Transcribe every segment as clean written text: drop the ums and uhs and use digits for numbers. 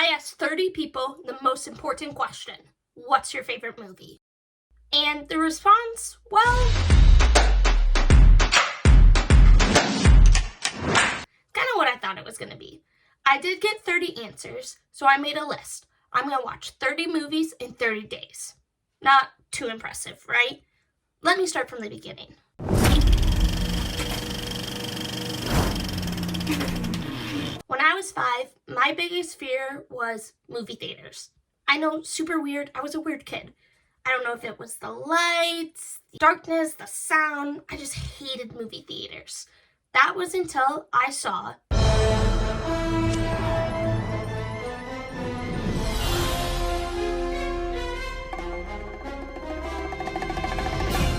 I asked 30 people the most important question: what's your favorite movie? And the response, well, kind of what I thought it was going to be. I did get 30 answers, so I made a list. I'm going to watch 30 movies in 30 days. Not too impressive, right? Let me start from the beginning. When I was 5, my biggest fear was movie theaters. I know, super weird. I was a weird kid. I don't know if it was the lights, the darkness, the sound. I just hated movie theaters. That was until I saw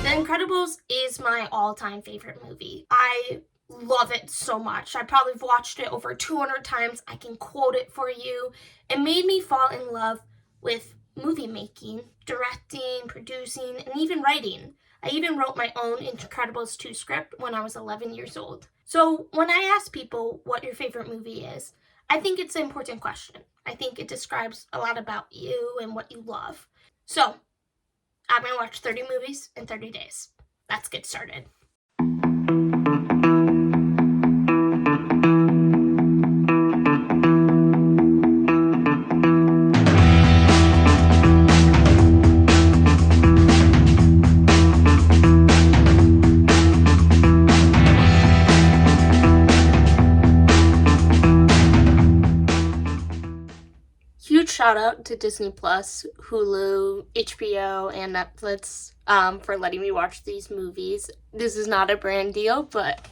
The Incredibles is my all-time favorite movie. I love it so much. I probably have watched it over 200 times. I can quote it for you. It made me fall in love with movie making, directing, producing, and even writing. I even wrote my own Incredibles 2 script when I was 11 years old. So when I ask people what your favorite movie is, I think it's an important question. I think it describes a lot about you and what you love. So I'm going to watch 30 movies in 30 days. Let's get started. Huge shout out to Disney Plus, Hulu, HBO, and Netflix for letting me watch these movies. This is not a brand deal, but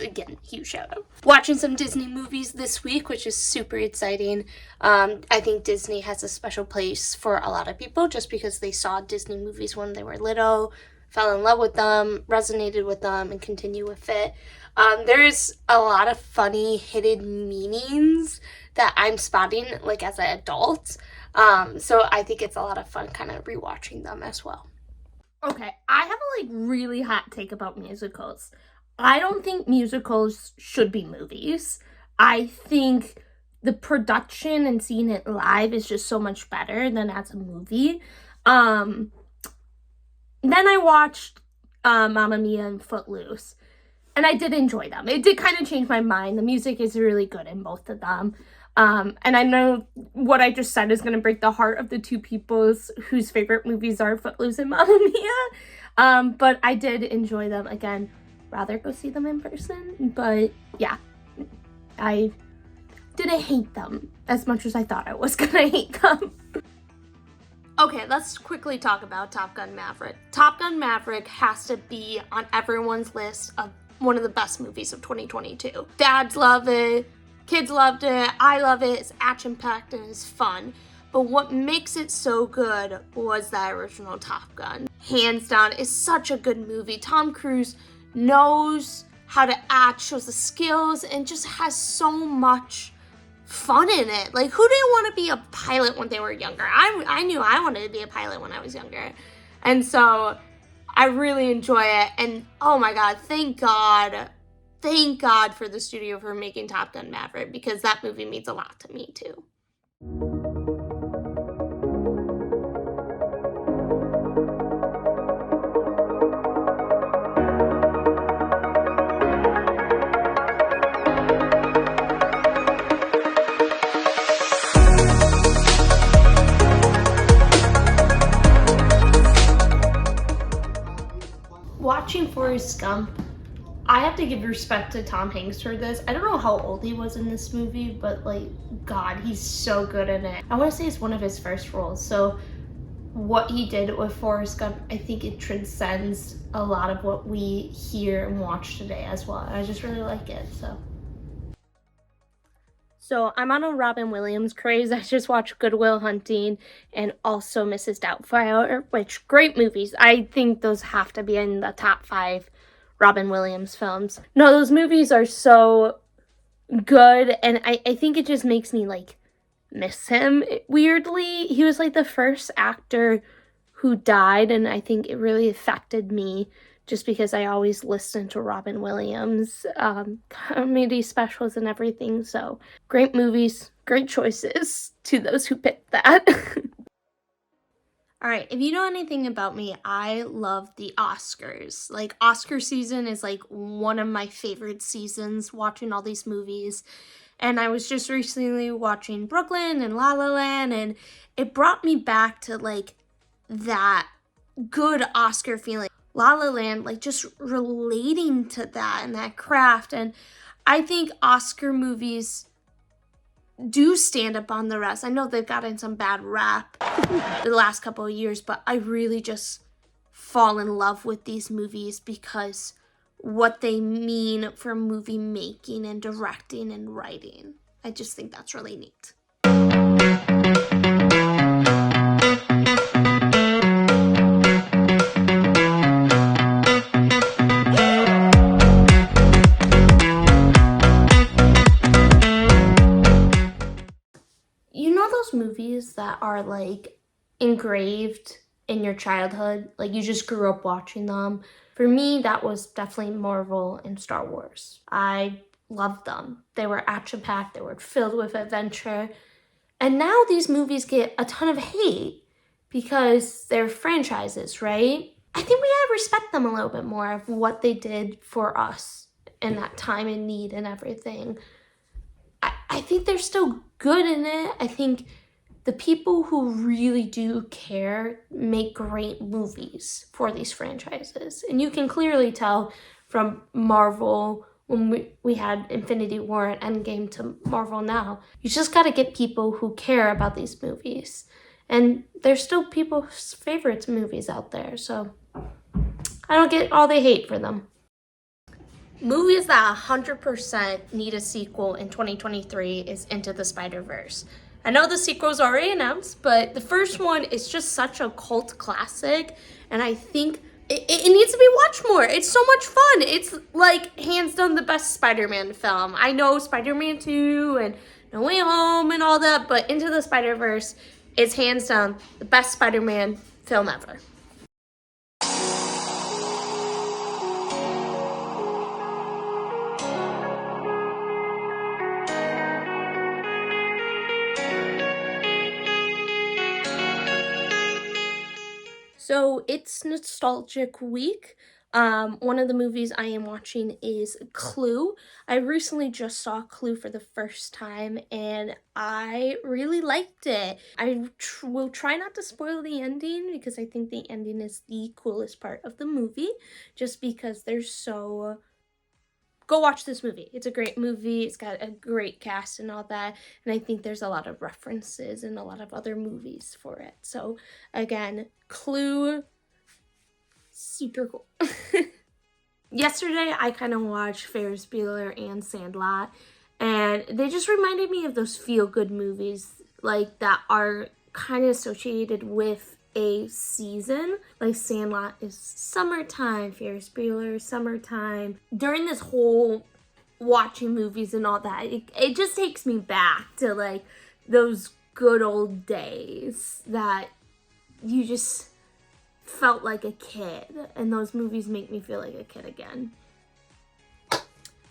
again, huge shout out. Watching some Disney movies this week, which is super exciting. I think Disney has a special place for a lot of people just because they saw Disney movies when they were little, fell in love with them, resonated with them, and continue with it. There's a lot of funny hidden meanings that I'm spotting like as an adult. So I think it's a lot of fun kind of rewatching them as well. Okay, I have a really hot take about musicals. I don't think musicals should be movies. I think the production and seeing it live is just so much better than as a movie. Then I watched Mamma Mia and Footloose, and I did enjoy them. It did kind of change my mind. The music is really good in both of them. And I know what I just said is going to break the heart of the two peoples whose favorite movies are Footloose and Mamma Mia. But I did enjoy them. Again, rather go see them in person. But yeah, I didn't hate them as much as I thought I was going to hate them. Okay, let's quickly talk about Top Gun Maverick. Top Gun Maverick has to be on everyone's list of one of the best movies of 2022. Dads love it. Kids loved it. I love it. It's action-packed and it's fun. But what makes it so good was that original Top Gun. Hands down, it's such a good movie. Tom Cruise knows how to act, shows the skills, and just has so much fun in it. Like, who didn't want to be a pilot when they were younger? I knew I wanted to be a pilot when I was younger. And so I really enjoy it. And oh my God, thank God for the studio for making Top Gun Maverick, because that movie means a lot to me too. Watching Forrest Gump, I have to give respect to Tom Hanks for this. I don't know how old he was in this movie, but like, God, he's so good in it. I want to say it's one of his first roles. So what he did with Forrest Gump, I think it transcends a lot of what we hear and watch today as well. And I just really like it, So I'm on a Robin Williams craze. I just watched Good Will Hunting and also Mrs. Doubtfire, which great movies. I think those have to be in the top 5 Robin Williams films. No, those movies are so good, and I think it just makes me like miss him weirdly. He was like the first actor who died, and I think it really affected me just because I always listened to Robin Williams comedy specials and everything. So great movies, Great choices to those who picked that. All right, if you know anything about me, I love the Oscars. Like, Oscar season is like one of my favorite seasons, watching all these movies. And I was just recently watching Brooklyn and La La Land, and it brought me back to like that good Oscar feeling. La La Land, like just relating to that and that craft. And I think Oscar movies do stand up on the rest. I know they've gotten some bad rap the last couple of years, but I really just fall in love with these movies because what they mean for movie making and directing and writing. I just think that's really neat. You know those movies that are like engraved in your childhood? Like you just grew up watching them. For me, that was definitely Marvel and Star Wars. I loved them. They were action-packed, they were filled with adventure. And now these movies get a ton of hate because they're franchises, right? I think we gotta respect them a little bit more of what they did for us in that time and need and everything. I think they're still good in it. I think the people who really do care make great movies for these franchises. And you can clearly tell from Marvel when we had Infinity War and Endgame to Marvel now. You just got to get people who care about these movies. And there's still people's favorites movies out there. So I don't get all the hate for them. Movies that 100% need a sequel in 2023 is Into the Spider-Verse. I know the sequel's already announced, but the first one is just such a cult classic, and I think it needs to be watched more. It's so much fun. It's like hands down the best Spider-Man film. I know Spider-Man 2 and No Way Home and all that, but Into the Spider-Verse is hands down the best Spider-Man film ever. So it's nostalgic week. One of the movies I am watching is Clue. I recently just saw Clue for the first time and I really liked it. I will try not to spoil the ending because I think the ending is the coolest part of the movie, just because there's so... Go watch this movie. It's a great movie. It's got a great cast and all that. And I think there's a lot of references and a lot of other movies for it. So again, Clue, super cool. Yesterday, I kind of watched Ferris Bueller and Sandlot. And they just reminded me of those feel-good movies like that are kind of associated with a season. Like Sandlot is summertime, Ferris Bueller summertime. During this whole watching movies and all that, it just takes me back to like those good old days that you just felt like a kid, and those movies make me feel like a kid again.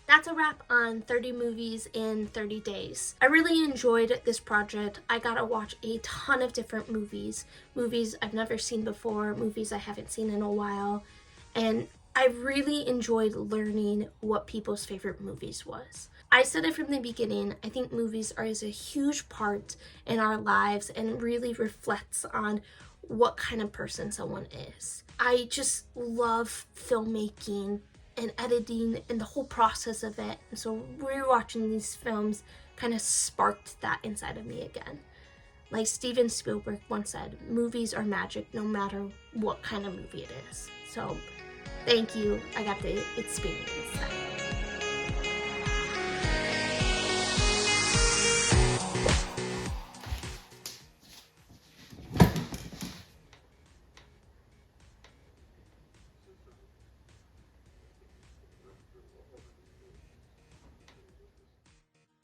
That's a wrap on 30 movies in 30 days. I really enjoyed this project. I got to watch a ton of different movies I've never seen before, movies I haven't seen in a while, and I really enjoyed learning what people's favorite movies was. I said it from the beginning, I think movies are a huge part in our lives and really reflects on what kind of person someone is. I just love filmmaking and editing and the whole process of it. And so rewatching these films kind of sparked that inside of me again. Like Steven Spielberg once said, movies are magic no matter what kind of movie it is. So thank you. I got to experience that.